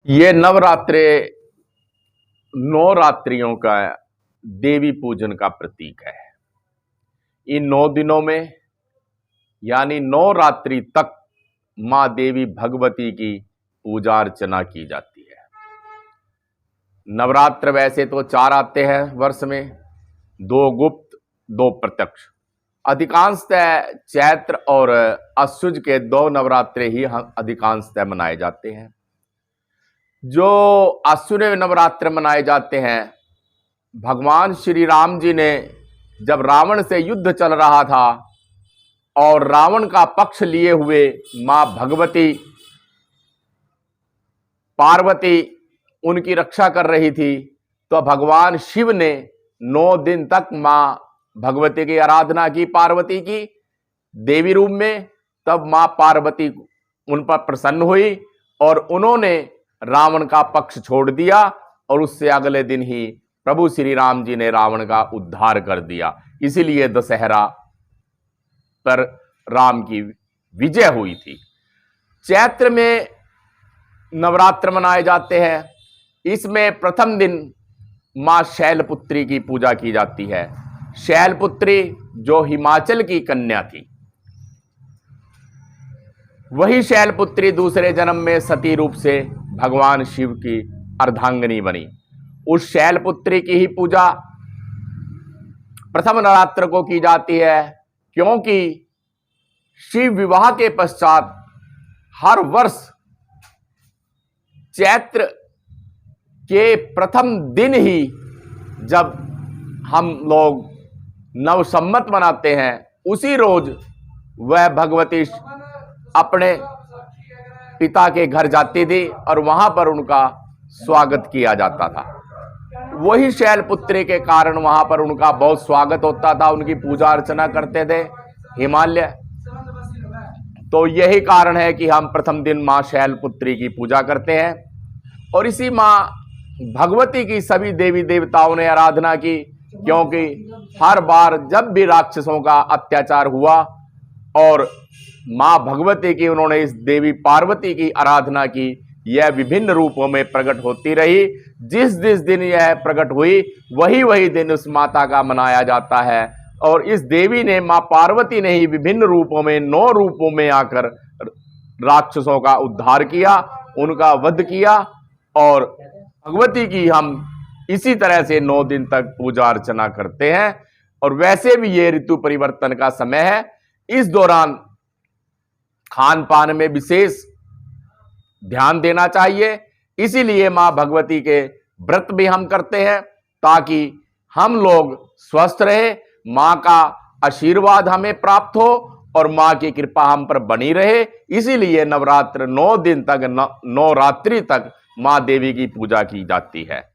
ये नवरात्रे 9 रात्रियों का देवी पूजन का प्रतीक है। इन 9 दिनों में यानी 9 रात्रि तक मां देवी भगवती की पूजा अर्चना की जाती है। नवरात्र वैसे तो 4 आते हैं वर्ष में, 2 गुप्त 2 प्रत्यक्ष। अधिकांशतः चैत्र और अश्वज के 2 नवरात्रे ही अधिकांशतः मनाए जाते हैं। जो आसुरी नवरात्र मनाए जाते हैं, भगवान श्री राम जी ने जब रावण से युद्ध चल रहा था और रावण का पक्ष लिए हुए मां भगवती पार्वती उनकी रक्षा कर रही थी, तो भगवान शिव ने 9 दिन तक मां भगवती की आराधना की, पार्वती की देवी रूप में। तब मां पार्वती उन पर प्रसन्न हुई और उन्होंने रावण का पक्ष छोड़ दिया और उससे अगले दिन ही प्रभु श्री राम जी ने रावण का उद्धार कर दिया। इसीलिए दशहरा पर राम की विजय हुई थी। चैत्र में नवरात्र मनाए जाते हैं। इसमें प्रथम दिन मां शैलपुत्री की पूजा की जाती है। शैलपुत्री जो हिमाचल की कन्या थी, वही शैलपुत्री दूसरे जन्म में सती रूप से भगवान शिव की अर्धांगिनी बनी। उस शैलपुत्री की ही पूजा प्रथम नवरात्र को की जाती है, क्योंकि शिव विवाह के पश्चात हर वर्ष चैत्र के प्रथम दिन ही जब हम लोग नवसंवत मनाते हैं, उसी रोज वह भगवती अपने पिता के घर जाती थी और वहां पर उनका स्वागत किया जाता था। वही शैलपुत्री के कारण वहां पर उनका बहुत स्वागत होता था, उनकी पूजा अर्चना करते थे हिमालय। तो यही कारण है कि हम प्रथम दिन मां शैलपुत्री की पूजा करते हैं। और इसी मां भगवती की सभी देवी देवताओं ने आराधना की, क्योंकि हर बार जब भी राक्षसों का अत्याचार हुआ और मां भगवती की उन्होंने इस देवी पार्वती की आराधना की, यह विभिन्न रूपों में प्रकट होती रही। जिस जिस दिन यह प्रकट हुई, वही वही दिन उस माता का मनाया जाता है। और इस देवी ने, मां पार्वती ने ही विभिन्न रूपों में 9 रूपों में आकर राक्षसों का उद्धार किया, उनका वध किया। और भगवती की हम इसी तरह से 9 दिन तक पूजा अर्चना करते हैं। और वैसे भी ये ऋतु परिवर्तन का समय है। इस दौरान खान पान में विशेष ध्यान देना चाहिए। इसीलिए मां भगवती के व्रत भी हम करते हैं, ताकि हम लोग स्वस्थ रहे, मां का आशीर्वाद हमें प्राप्त हो और मां की कृपा हम पर बनी रहे। इसीलिए नवरात्र 9 दिन तक, 9 रात्रि तक मां देवी की पूजा की जाती है।